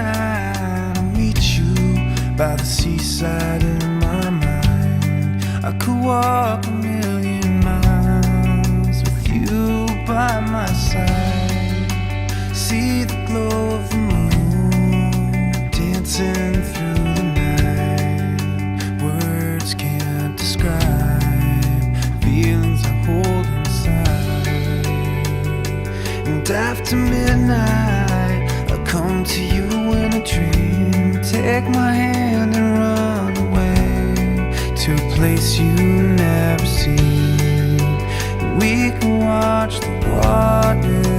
midnight, I'll meet you by the seaside in my mind. I could walk a million miles with you by my side. See the glow of the moon dancing through the night. Words can't describe feelings I hold inside. And after midnight, I'll come to you in a dream. Take my hand and run away to a place you never seen. We can watch the water